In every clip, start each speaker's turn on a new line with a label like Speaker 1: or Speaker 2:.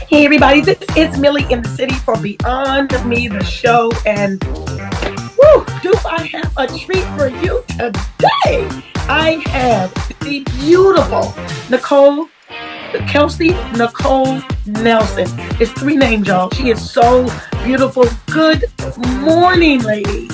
Speaker 1: Hey everybody, this is Millie in the City for Beyond Me, the show, and woo, do I have a treat for you today? I have the beautiful Kelsey Nicole Nelson. It's three names, y'all. She is so beautiful. Good morning, ladies.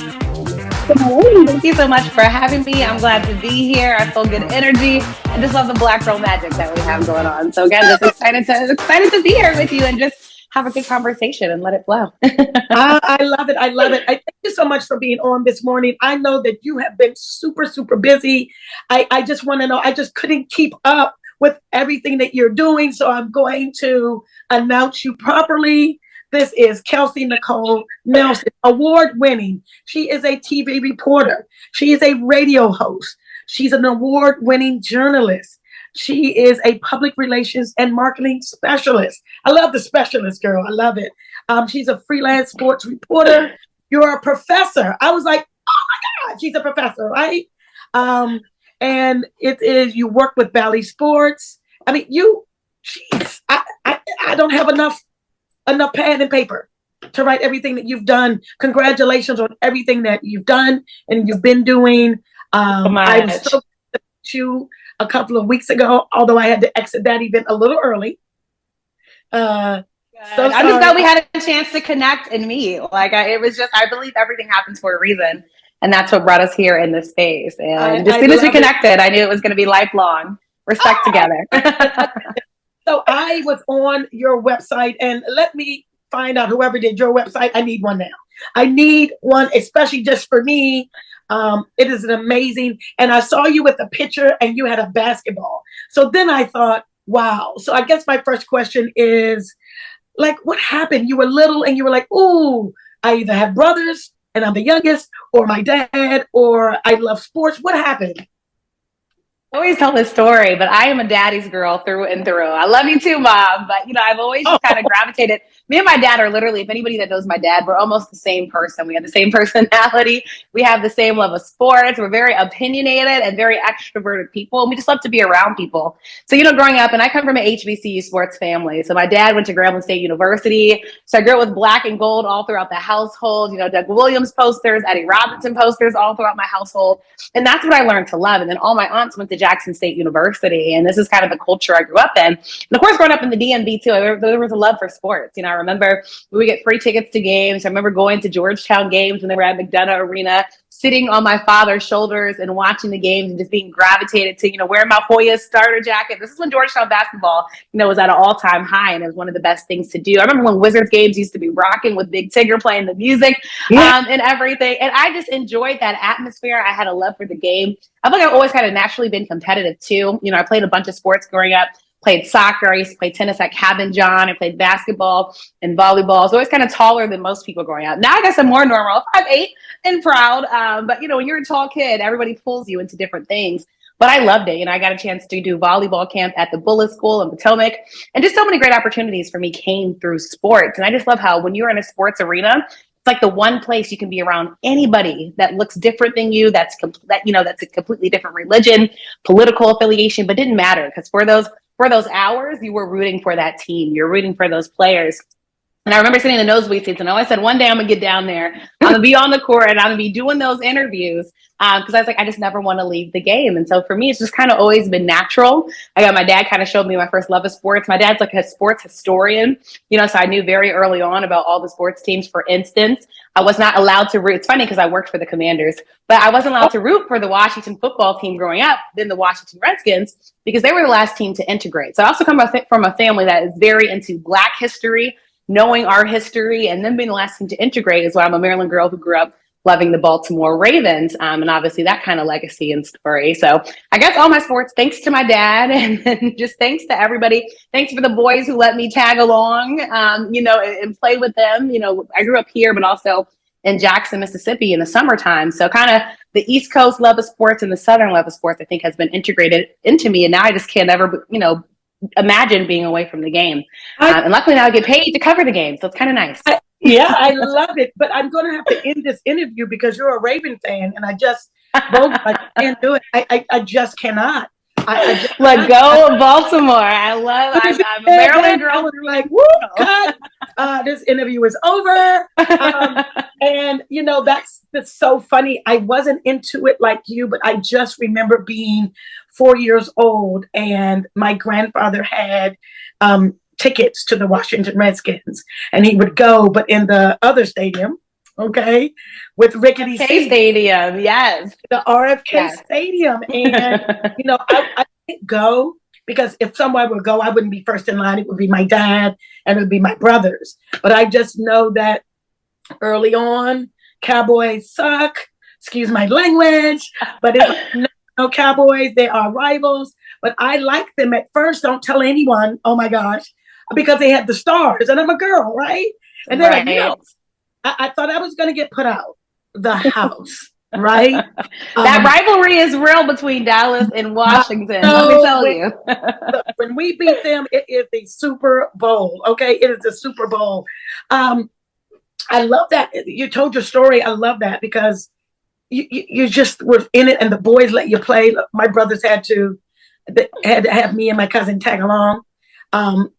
Speaker 2: Good morning. Thank you so much for having me. I'm glad to be here. I feel good energy and just love the Black girl magic that we have going on. So again, just excited to be here with you and just have a good conversation and let it flow.
Speaker 1: I love it. I love it. I thank you so much for being on this morning. I know that you have been super, super busy. I just want to know, I just couldn't keep up with everything that you're doing. So I'm going to announce you properly. This is Kelsey Nicole Nelson, award-winning. She is a TV reporter. She is a radio host. She's an award-winning journalist. She is a public relations and marketing specialist. I love the specialist, girl. I love it. She's a freelance sports reporter. You're a professor. I was like, oh my God, she's a professor, right? And it is, you work with Bally Sports. I mean, I don't have enough pen and paper to write everything that you've done. Congratulations on everything that you've done and you've been doing. I was so glad to you a couple of weeks ago, although I had to exit that event a little early.
Speaker 2: I'm just glad we had a chance to connect and meet. I believe everything happens for a reason. And that's what brought us here in this space. And as soon as we connected, I knew it was going to be lifelong. We're stuck together.
Speaker 1: So I was on your website, and let me find out whoever did your website. I need one now. I need one, especially just for me. It is an amazing, and I saw you with a picture and you had a basketball. So then I thought, wow. So I guess my first question is, like, what happened? You were little and you were like, ooh, I either have brothers and I'm the youngest, or my dad, or I love sports. What happened?
Speaker 2: I always tell this story, but I am a daddy's girl through and through. I love you too, Mom. But, I've always just kind of gravitated. Me and my dad are literally, if anybody that knows my dad, we're almost the same person. We have the same personality. We have the same love of sports. We're very opinionated and very extroverted people. And we just love to be around people. So, growing up, and I come from an HBCU sports family. So my dad went to Grambling State University. So I grew up with black and gold all throughout the household. Doug Williams posters, Eddie Robinson posters all throughout my household. And that's what I learned to love. And then all my aunts went to Jackson State University. And this is kind of the culture I grew up in. And of course, growing up in the DMV too, there was a love for sports. I remember we would get free tickets to games. I remember going to Georgetown games when they were at McDonough Arena, sitting on my father's shoulders and watching the games and just being gravitated to, wearing my Hoya starter jacket. This is when Georgetown basketball, was at an all-time high, and it was one of the best things to do. I remember when Wizards games used to be rocking with Big Tigger playing the music and everything. And I just enjoyed that atmosphere. I had a love for the game. I think I've always kind of naturally been competitive too. I played a bunch of sports growing up. Played soccer. I used to play tennis at Cabin John. I played basketball and volleyball. I was always kind of taller than most people growing up. Now I guess I'm more normal, 5'8" and proud. But when you're a tall kid, everybody pulls you into different things. But I loved it. I got a chance to do volleyball camp at the Bullis School in Potomac. And just so many great opportunities for me came through sports. And I just love how when you're in a sports arena, it's like the one place you can be around anybody that looks different than you, that's a completely different religion, political affiliation, but didn't matter, because for those hours, you were rooting for that team. You're rooting for those players. And I remember sitting in the nosebleed seats, and I always said, one day I'm going to get down there. I'm going to be on the court, and I'm going to be doing those interviews. Because I was like, I just never want to leave the game. And so for me, it's just kind of always been natural. My dad kind of showed me my first love of sports. My dad's like a sports historian, so I knew very early on about all the sports teams. For instance, I was not allowed to root. It's funny because I worked for the Commanders, but I wasn't allowed to root for the Washington football team growing up, then the Washington Redskins, because they were the last team to integrate. So I also come from a family that is very into Black history, knowing our history, and then being the last team to integrate is why I'm a Maryland girl who grew up loving the Baltimore Ravens. And obviously that kind of legacy and story. So I guess all my sports, thanks to my dad, and just thanks to everybody. Thanks for the boys who let me tag along, and play with them. I grew up here, but also in Jackson, Mississippi in the summertime. So kind of the East Coast love of sports and the Southern love of sports, I think, has been integrated into me. And now I just can't ever, imagine being away from the game. And luckily now I get paid to cover the game. So it's kind of nice.
Speaker 1: Yeah, I love it. But I'm going to have to end this interview because you're a Raven fan, and I just can't do it. I just cannot.
Speaker 2: Look, go Baltimore. I'm a Maryland girl.
Speaker 1: Like, whoop, cut. This interview is over. And that's so funny. I wasn't into it like you, but I just remember being 4 years old, and my grandfather had tickets to the Washington Redskins, and he would go, but in the other stadium, okay, with rickety
Speaker 2: stadium, yes,
Speaker 1: the RFK Stadium, and I didn't go because if someone would go, I wouldn't be first in line. It would be my dad, and it would be my brothers. But I just know that early on, Cowboys suck. Excuse my language, but no Cowboys, they are rivals. But I liked them at first. Don't tell anyone. Oh my gosh. Because they had the stars, and I'm a girl, right? And then I thought I was going to get put out the house, right?
Speaker 2: That rivalry is real between Dallas and Washington. Let me tell you.
Speaker 1: When we beat them, it is the Super Bowl, okay? It is the Super Bowl. I love that. You told your story. I love that because you just were in it, and the boys let you play. My brothers had to have me and my cousin tag along.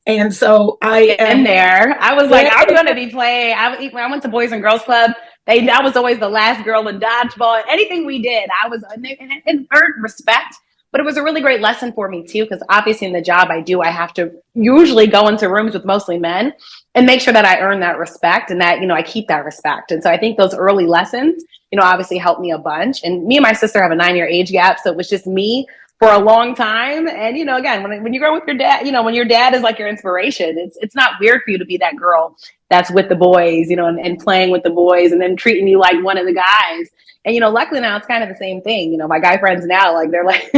Speaker 1: And so I
Speaker 2: am there. I was like, I'm going to be playing. I went to Boys and Girls Club. I was always the last girl in dodgeball. Anything we did, I was and earned respect. But it was a really great lesson for me too, because obviously in the job I do, I have to usually go into rooms with mostly men and make sure that I earn that respect and that, I keep that respect. And so I think those early lessons, obviously helped me a bunch. And me and my sister have a 9-year age gap. So it was just me for a long time. And, again, when you grow with your dad, when your dad is like your inspiration, it's not weird for you to be that girl that's with the boys, and playing with the boys and then treating you like one of the guys. And, luckily now it's kind of the same thing. My guy friends now, like they're like,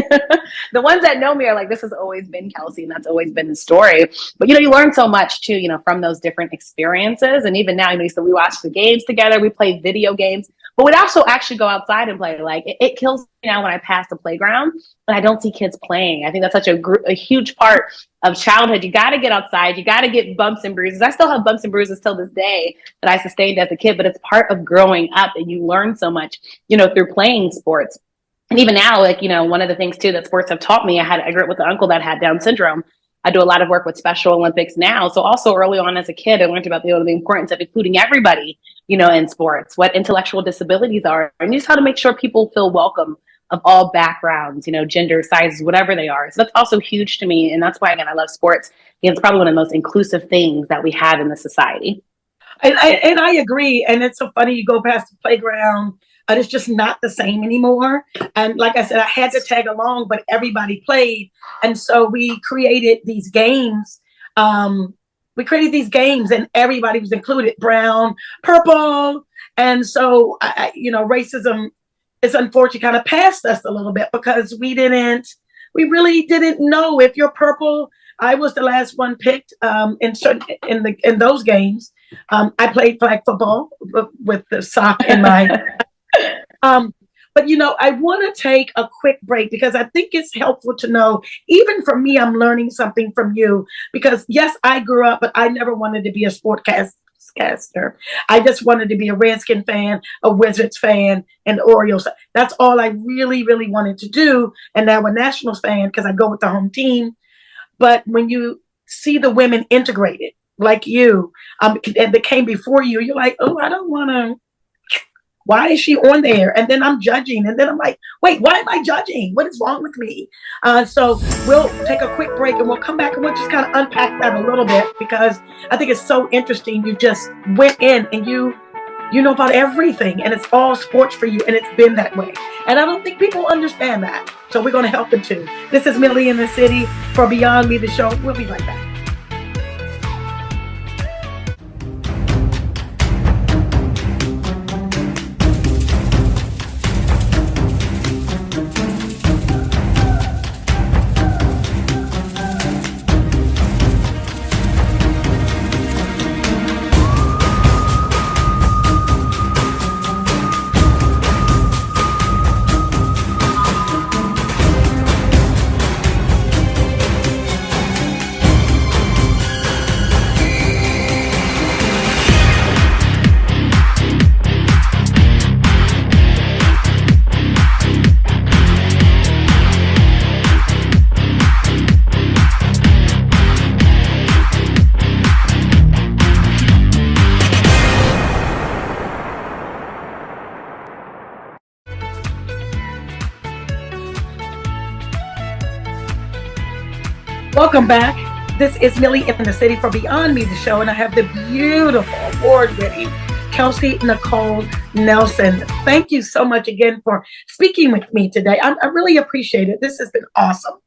Speaker 2: the ones that know me are like, this has always been Kelsey and that's always been the story. But, you learn so much too, from those different experiences. And even now, so we watch the games together, we play video games. But we'd also actually go outside and play. Like it kills me now when I pass the playground and I don't see kids playing. I think that's such a huge part of childhood. You got to get outside. You got to get bumps and bruises. I still have bumps and bruises till this day that I sustained as a kid, but it's part of growing up, and you learn so much, through playing sports. And even now, like, one of the things too that sports have taught me, I grew up with an uncle that had Down syndrome. I do a lot of work with Special Olympics now. So also early on as a kid, I learned about the importance of including everybody, in sports, what intellectual disabilities are, and just how to make sure people feel welcome of all backgrounds, gender, sizes, whatever they are. So that's also huge to me. And that's why, again, I love sports. It's probably one of the most inclusive things that we have in the society.
Speaker 1: And I agree. And it's so funny, you go past the playground, and it's just not the same anymore. And like I said, I had to tag along, but everybody played. And so we created these games. And everybody was included, brown, purple. And so, racism is unfortunately kind of passed us a little bit because we really didn't know if you're purple. I was the last one picked in those games. I played flag football with the sock in my. But I want to take a quick break because I think it's helpful to know, even for me, I'm learning something from you because yes, I grew up, but I never wanted to be a sportscaster. I just wanted to be a Redskin fan, a Wizards fan, and Orioles. That's all I really, really wanted to do. And now a Nationals fan because I go with the home team. But when you see the women integrated like you, and they came before you, you're like, oh, I don't want to. Why is she on there? And then I'm judging. And then I'm like, wait, why am I judging? What is wrong with me? So we'll take a quick break and we'll come back and we'll just kind of unpack that a little bit because I think it's so interesting. You just went in and you know about everything and it's all sports for you. And it's been that way. And I don't think people understand that. So we're going to help them too. This is Millie in the City for Beyond Me, the show. We'll be right back. Welcome back. This is Millie in the City for Beyond Me, the show, and I have the beautiful, award-winning Kelsey Nicole Nelson. Thank you so much again for speaking with me today. I really appreciate it. This has been awesome.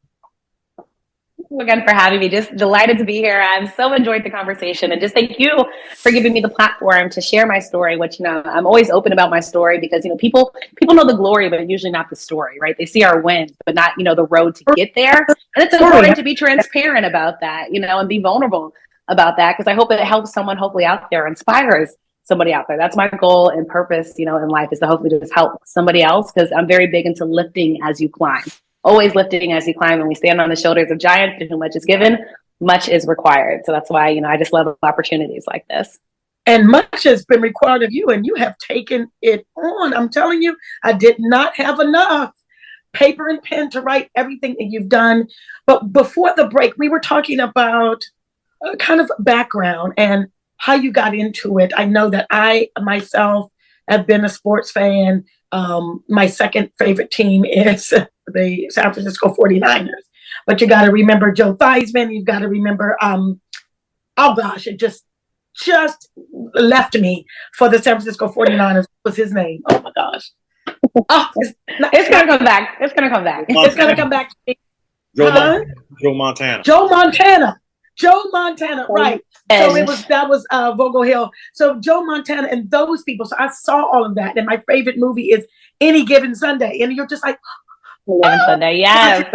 Speaker 2: Again for having me. Just delighted to be here. I've so enjoyed the conversation, and just thank you for giving me the platform to share my story, which, I'm always open about my story because, people know the glory, but usually not the story, right? They see our wins, but not, the road to get there. And it's important to be transparent about that, and be vulnerable about that, because I hope it helps someone hopefully out there, inspires somebody out there. That's my goal and purpose, in life, is to hopefully just help somebody else, because I'm very big into lifting as you climb. Always lifting as you climb, and we stand on the shoulders of giants. To whom much is given, much is required. So that's why, I just love opportunities like this.
Speaker 1: And much has been required of you, and you have taken it on. I'm telling you, I did not have enough paper and pen to write everything that you've done. But before the break, we were talking about kind of background and how you got into it. I know that I myself have been a sports fan. My second favorite team is the San Francisco 49ers. But you got to remember Joe Theismann. You've got to remember, oh gosh, it just left me for the San Francisco 49ers. What was his name? Oh my gosh. Oh,
Speaker 2: it's going to come back. It's going to come back.
Speaker 1: It's going to come back to me.
Speaker 3: Joe Montana.
Speaker 1: Joe Montana, right. So that was Vogel Hill. So Joe Montana and those people. So I saw all of that. And my favorite movie is Any Given Sunday. And you're just like,
Speaker 2: Sunday, yes.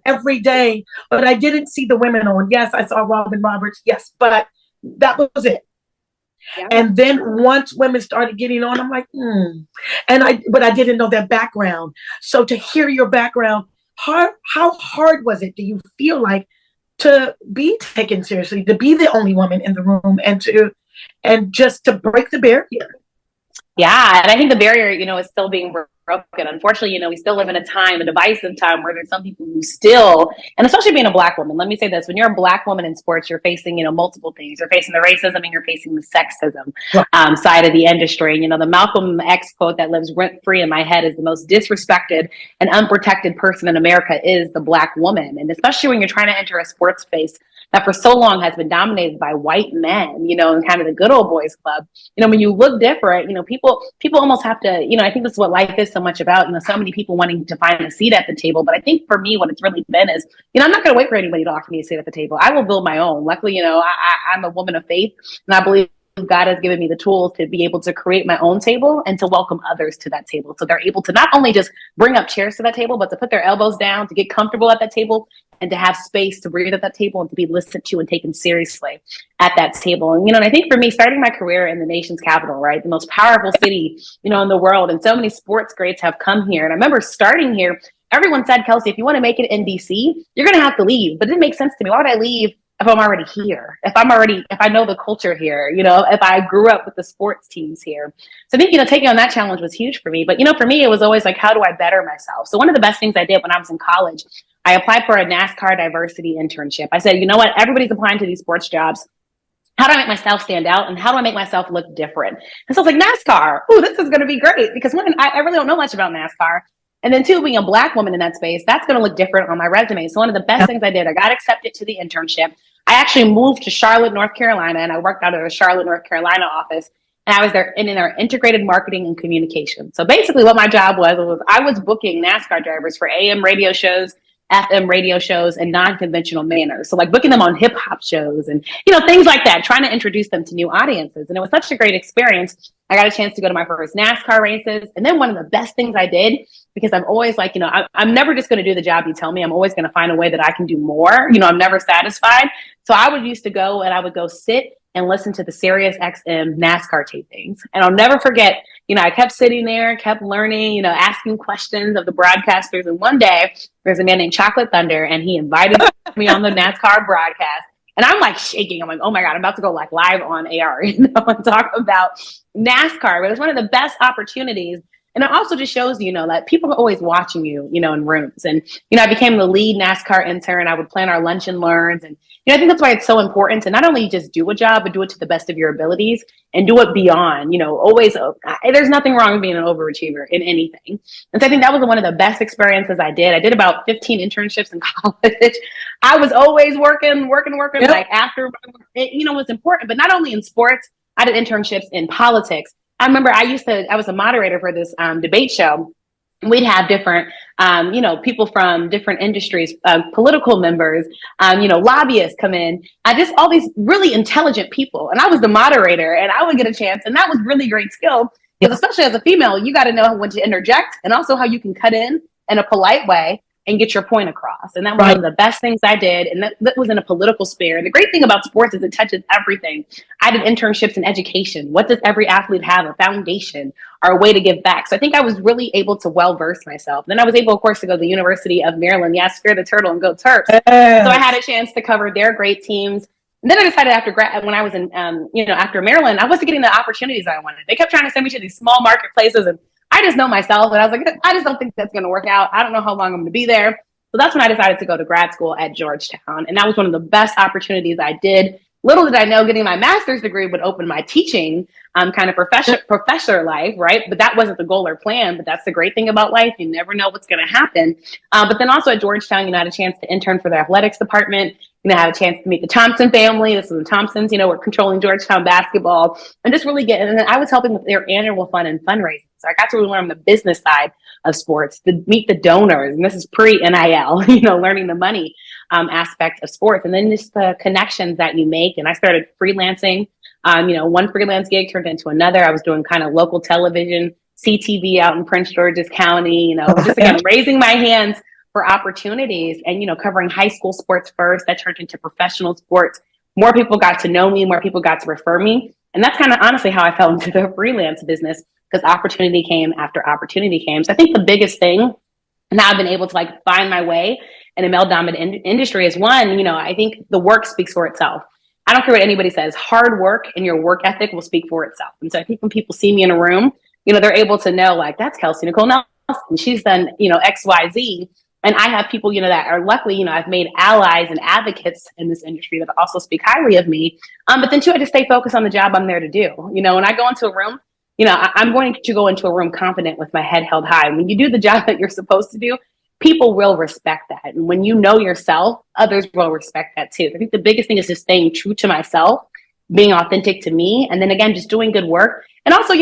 Speaker 1: Every day. But I didn't see the women on. Yes, I saw Robin Roberts. Yes, but that was it. Yeah. And then once women started getting on, I'm like, but I didn't know their background. So to hear your background, how hard was it? Do you feel like to be taken seriously, to be the only woman in the room, and just to break the barrier?
Speaker 2: Yeah, and I think the barrier, is still being broken. Unfortunately, we still live in a divisive time, where there's some people who still, and especially being a Black woman, let me say this: when you're a Black woman in sports, you're facing, multiple things. You're facing the racism, and you're facing the sexism side of the industry. And, the Malcolm X quote that lives rent free in my head is, the most disrespected and unprotected person in America is the Black woman. And especially when you're trying to enter a sports space that for so long has been dominated by white men, and kind of the good old boys club. When you look different, people almost have to, I think this is what life is so much about, so many people wanting to find a seat at the table. But I think for me, what it's really been is, I'm not going to wait for anybody to offer me a seat at the table. I will build my own. Luckily, I'm a woman of faith, and I believe God has given me the tools to be able to create my own table and to welcome others to that table. So they're able to not only just bring up chairs to that table, but to put their elbows down, to get comfortable at that table, and to have space to breathe at that table and to be listened to and taken seriously at that table. And, and I think for me, starting my career in the nation's capital, right, the most powerful city, in the world, and so many sports greats have come here. And I remember starting here, everyone said, Kelsey, if you want to make it in DC, you're going to have to leave. But it didn't make sense to me. Why would I leave if I'm already here, if I know the culture here, if I grew up with the sports teams here? So I think, taking on that challenge was huge for me. But, for me, it was always like, how do I better myself? So one of the best things I did when I was in college, I applied for a NASCAR diversity internship. I said, you know what, everybody's applying to these sports jobs. How do I make myself stand out, and how do I make myself look different? And so I was like, NASCAR, this is going to be great, because one, I really don't know much about NASCAR. And then two, being a Black woman in that space, that's going to look different on my resume. So one of the best things I did, I got accepted to the internship. I actually moved to Charlotte, North Carolina, and I worked out of the Charlotte, North Carolina office. And I was there in our integrated marketing and communication. So basically what my job was I was booking NASCAR drivers for AM radio shows, FM radio shows, and non-conventional manners. So like booking them on hip hop shows and, things like that, trying to introduce them to new audiences. And it was such a great experience. I got a chance to go to my first NASCAR races. And then one of the best things I did, because I'm always like, I'm never just going to do the job you tell me. I'm always going to find a way that I can do more. I'm never satisfied. So I would used to go and I would go sit and listen to the Sirius XM NASCAR tapings. And I'll never forget, I kept sitting there, kept learning, asking questions of the broadcasters. And one day there's a man named Chocolate Thunder, and he invited me on the NASCAR broadcast. And I'm like shaking. I'm like, oh my God, I'm about to go like live on AR, and talk about NASCAR. But it was one of the best opportunities And it also just shows, that people are always watching you, in rooms. And, I became the lead NASCAR intern. I would plan our lunch and learns. And, I think that's why it's so important to not only just do a job, but do it to the best of your abilities and do it beyond, always, there's nothing wrong with being an overachiever in anything. And so I think that was one of the best experiences I did. I did about 15 internships in college. I was always working,
Speaker 1: Yep.
Speaker 2: like after, it, was important, but not only in sports, I did internships in politics. I remember I was a moderator for this debate show. We'd have different, people from different industries, political members, lobbyists come in. Just all these really intelligent people. And I was the moderator and I would get a chance. And that was really great skill because especially as a female, you got to know when to interject and also how you can cut in a polite way and get your point across. And that was one of the best things I did. And that was in a political sphere. And the great thing about sports is it touches everything. I did internships in education. What does every athlete have? A foundation or a way to give back. So I think I was really able to well-verse myself. Then I was able, of course, to go to the University of Maryland. Yes, Fear the Turtle and go Terps.
Speaker 1: Yes.
Speaker 2: So I had a chance to cover their great teams. And then I decided when I was in, after Maryland, I wasn't getting the opportunities I wanted. They kept trying to send me to these small marketplaces and I just know myself, and I was like, I just don't think that's going to work out. I don't know how long I'm going to be there. So that's when I decided to go to grad school at Georgetown. And that was one of the best opportunities I did. Little did I know getting my master's degree would open my teaching kind of professor life, right? But that wasn't the goal or plan. But that's the great thing about life. You never know what's going to happen. But then also at Georgetown, I had a chance to intern for the athletics department. I had a chance to meet the Thompson family. This is the Thompsons, were controlling Georgetown basketball and just really and then I was helping with their annual fund and fundraising. So I got to really learn the business side of sports, to meet the donors. And this is pre-NIL, learning the money aspect of sports. And then just the connections that you make. And I started freelancing. One freelance gig turned into another. I was doing kind of local television, CTV out in Prince George's County, just again, raising my hands for opportunities and, covering high school sports first. That turned into professional sports. More people got to know me, more people got to refer me. And that's kind of honestly how I fell into the freelance business, because opportunity came after opportunity came. So I think the biggest thing now I've been able to find my way in a male-dominant industry is one, I think the work speaks for itself. I don't care what anybody says, hard work and your work ethic will speak for itself. And so I think when people see me in a room, they're able to know that's Kelsey Nicole Nelson. She's done, X, Y, Z. And I have people, that are luckily, I've made allies and advocates in this industry that also speak highly of me. But then too, I just stay focused on the job I'm there to do. When I go into a room, I'm going to go into a room confident with my head held high. When you do the job that you're supposed to do, people will respect that. And when you know yourself, others will respect that too. I think the biggest thing is just staying true to myself, being authentic to me. And then again, just doing good work. And also,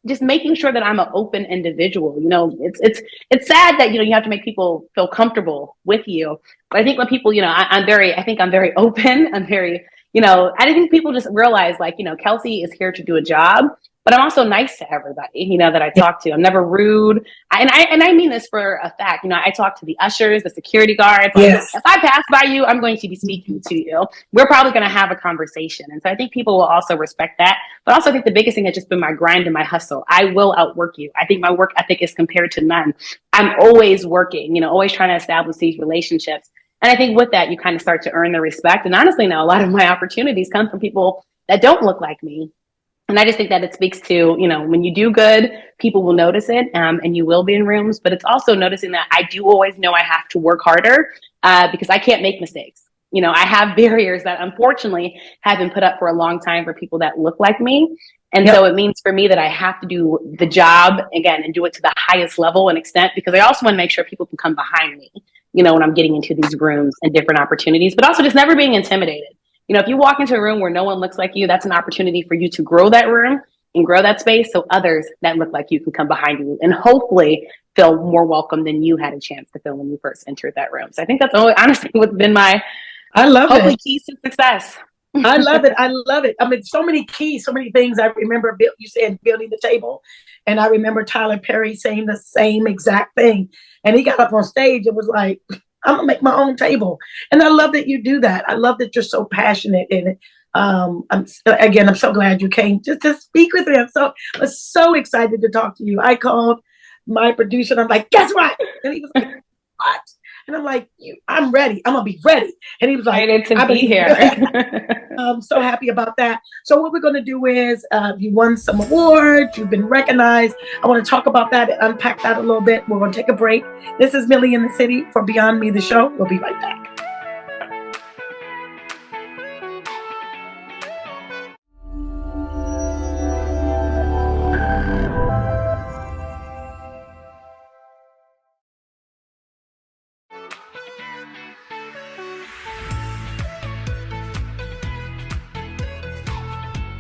Speaker 2: just making sure that I'm an open individual. It's sad that, you have to make people feel comfortable with you. But I think when people, I'm very open. I'm very, I think people just realize Kelsey is here to do a job. But I'm also nice to everybody, that I talk to. I'm never rude. And I mean this for a fact. I talk to the ushers, the security guards.
Speaker 1: Yes.
Speaker 2: If I pass by you, I'm going to be speaking to you. We're probably going to have a conversation. And so I think people will also respect that. But also I think the biggest thing has just been my grind and my hustle. I will outwork you. I think my work ethic is compared to none. I'm always working, always trying to establish these relationships. And I think with that, you kind of start to earn the respect. And honestly, now a lot of my opportunities come from people that don't look like me. And I just think that it speaks to, when you do good, people will notice it and you will be in rooms. But it's also noticing that I do always know I have to work harder because I can't make mistakes. I have barriers that unfortunately have been put up for a long time for people that look like me. And so it means for me that I have to do the job again and do it to the highest level and extent, because I also want to make sure people can come behind me, when I'm getting into these rooms and different opportunities, but also just never being intimidated. If you walk into a room where no one looks like you, that's an opportunity for you to grow that room and grow that space so others that look like you can come behind you and hopefully feel more welcome than you had a chance to feel when you first entered that room. So I think that's honestly what's been my keys to success.
Speaker 1: I love it. I love it. I mean, so many keys, so many things. I remember you said building the table. And I remember Tyler Perry saying the same exact thing. And he got up on stage and was like, I'm gonna make my own table. And I love that you do that. I love that you're so passionate in it. I'm so glad you came just to speak with me. I was so excited to talk to you. I called my producer and I'm like, guess what? And he was like, what? And I'm like, I'm ready. I'm going to be ready. And he was like,
Speaker 2: excited to be here.
Speaker 1: I'm so happy about that. So what we're going to do is, you won some awards, you've been recognized. I want to talk about that and unpack that a little bit. We're going to take a break. This is Millie in the City for Beyond Me, the show. We'll be right back.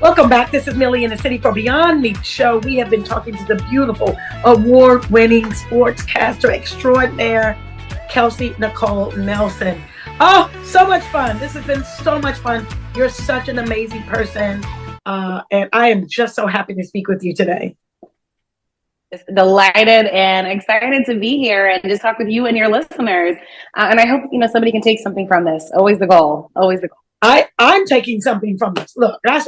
Speaker 1: Welcome back. This is Millie in the City for Beyond Me show. We have been talking to the beautiful award-winning sportscaster extraordinaire, Kelsey Nicole Nelson. Oh, so much fun. This has been so much fun. You're such an amazing person. And I am just so happy to speak with you today.
Speaker 2: Just delighted and excited to be here and just talk with you and your listeners. And I hope, somebody can take something from this. Always the goal. Always the goal.
Speaker 1: I'm taking something from this. Look, that's,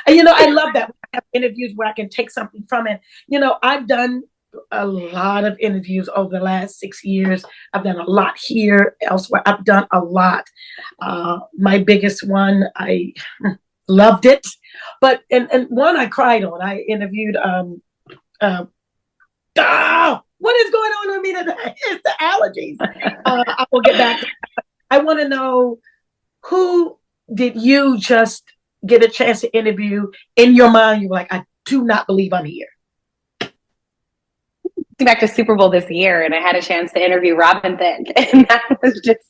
Speaker 1: I love that. I have interviews where I can take something from it. I've done a lot of interviews over the last 6 years. I've done a lot here, elsewhere. I've done a lot. My biggest one, I loved it. But, and one I cried on. I interviewed, what is going on with me today? It's the allergies. I will get back. I want to know, who did you just get a chance to interview in your mind? You were like, I do not believe I'm here.
Speaker 2: Back to Super Bowl this year, and I had a chance to interview Robin Thicke, and that was just,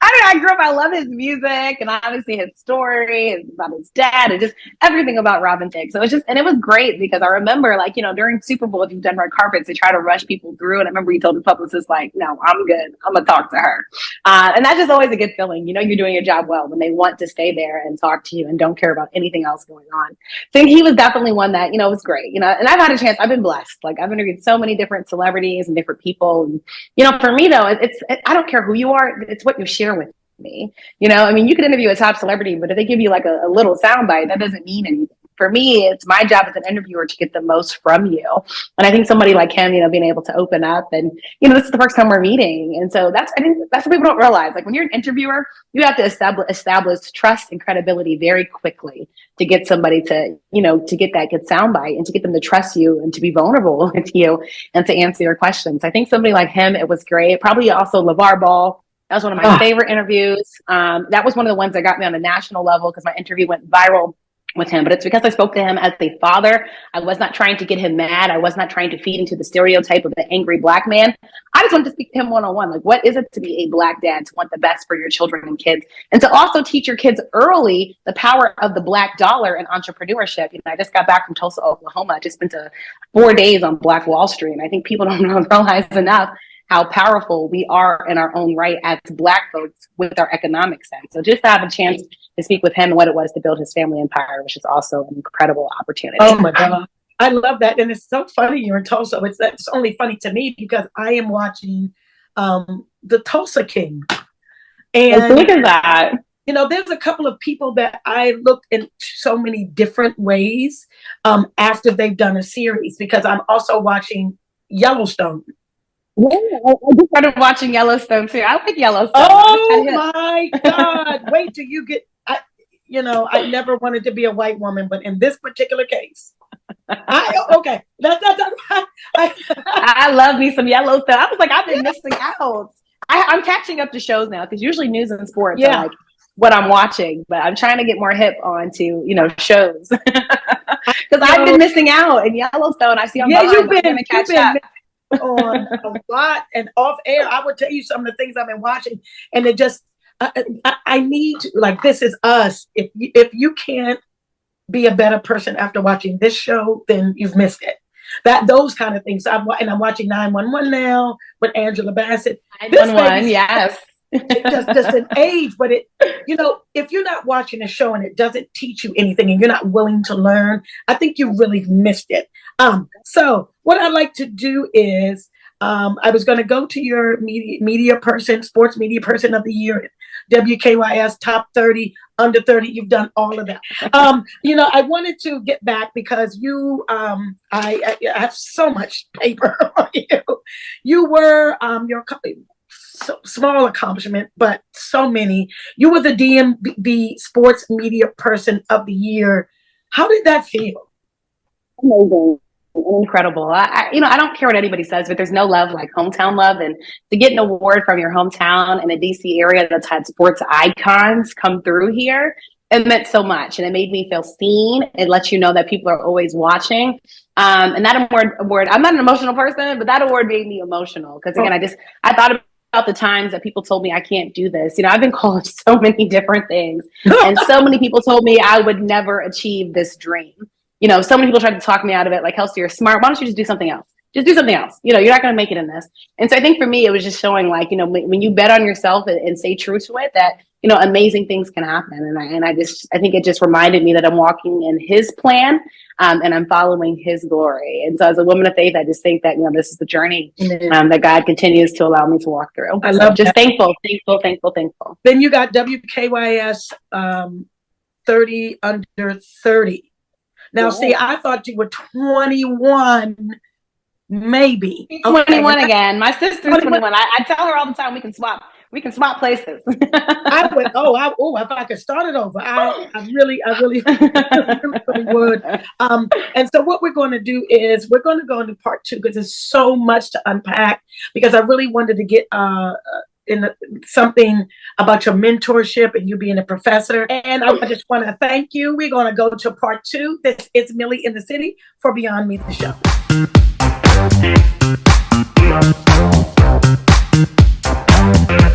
Speaker 2: I don't know, I grew up, I love his music, and obviously his story about his dad, and just everything about Robin Thicke. So it was great, because I remember, during Super Bowl, if you've done red carpets, they try to rush people through, and I remember he told the publicist, no, I'm good, I'm gonna talk to her. And that's just always a good feeling, you're doing your job well, when they want to stay there and talk to you and don't care about anything else going on. So he was definitely one that, was great, and I've had a chance, I've been blessed, I've interviewed so many different celebrities and different people. And, for me though, I don't care who you are. It's what you share with me. You could interview a top celebrity, but if they give you a little soundbite, that doesn't mean anything. For me, it's my job as an interviewer to get the most from you. And I think somebody like him, being able to open up and, this is the first time we're meeting. And so I think that's what people don't realize. When you're an interviewer, you have to establish trust and credibility very quickly to get somebody to, to get that good soundbite and to get them to trust you and to be vulnerable with you and to answer your questions. I think somebody like him, it was great. Probably also LeVar Ball. That was one of my favorite interviews. That was one of the ones that got me on the national level because my interview went viral with him, but it's because I spoke to him as a father. I was not trying to get him mad. I was not trying to feed into the stereotype of the angry Black man. I just wanted to speak to him one-on-one. What is it to be a Black dad, to want the best for your children and kids, and to also teach your kids early the power of the Black dollar and entrepreneurship. I just got back from Tulsa, Oklahoma. I just spent 4 days on Black Wall Street, and I think people don't realize enough how powerful we are in our own right as Black folks with our economic sense. So just to have a chance to speak with him and what it was to build his family empire, which is also an incredible opportunity.
Speaker 1: Oh my God. I love that. And it's so funny you're in Tulsa. It's only funny to me because I am watching the Tulsa King. And
Speaker 2: look at that.
Speaker 1: There's a couple of people that I look in so many different ways after they've done a series, because I'm also watching Yellowstone.
Speaker 2: Yeah, I just started watching Yellowstone too. I like Yellowstone.
Speaker 1: Oh my God. Wait till you get, I never wanted to be a white woman, but in this particular case, I
Speaker 2: love me some Yellowstone. I was I've been missing out. I'm catching up to shows now because usually news and sports are what I'm watching, but I'm trying to get more hip onto, shows because I've been missing out in Yellowstone. I see I'm behind.
Speaker 1: You've been catch up on a lot, and off air I would tell you some of the things I've been watching, and it just I need to, this is us. If you can't be a better person after watching this show, then you've missed it. Those kind of things. I'm watching 911 now with Angela Bassett.
Speaker 2: 911, yes.
Speaker 1: just an age, but if you're not watching a show and it doesn't teach you anything and you're not willing to learn, I think you really missed it. So what I'd like to do is I was going to go to your sports media person of the year, WKYS top 30, under 30. You've done all of that. I wanted to get back because I have so much paper on you. You were your small accomplishment, but so many. You were the DMV Sports Media Person of the Year. How did that feel?
Speaker 2: Amazing. Incredible. I don't care what anybody says, but there's no love like hometown love. And to get an award from your hometown in a DC area that's had sports icons come through here, it meant so much. And it made me feel seen. It lets you know that people are always watching. And that award, I'm not an emotional person, but that award made me emotional. Because again, I thought about the times that people told me I can't do this. You know, I've been called so many different things. And so many people told me I would never achieve this dream. You know, so many people tried to talk me out of it, like, Helsi, you're smart. Why don't you just do something else? Just do something else. You know, you're not going to make it in this. And so I think for me, it was just showing, like, you know, when you bet on yourself and stay true to it, that, you know, amazing things can happen. And I think it just reminded me that I'm walking in his plan, and I'm following his glory. And so as a woman of faith, I just think that, you know, this is the journey that God continues to allow me to walk through.
Speaker 1: I love
Speaker 2: just
Speaker 1: that.
Speaker 2: thankful.
Speaker 1: Then you got WKYS 30 under 30. Now, see, I thought you were 21, maybe.
Speaker 2: 21 again. My sister's 21. I tell her all the time we can swap places.
Speaker 1: If I could start it over, I really would. And so what we're going to do is we're going to go into part 2 because there's so much to unpack, because I really wanted to get something about your mentorship and you being a professor. And I just want to thank you. We're going to go to part 2. This is Millie in the City for Beyond Me, the show.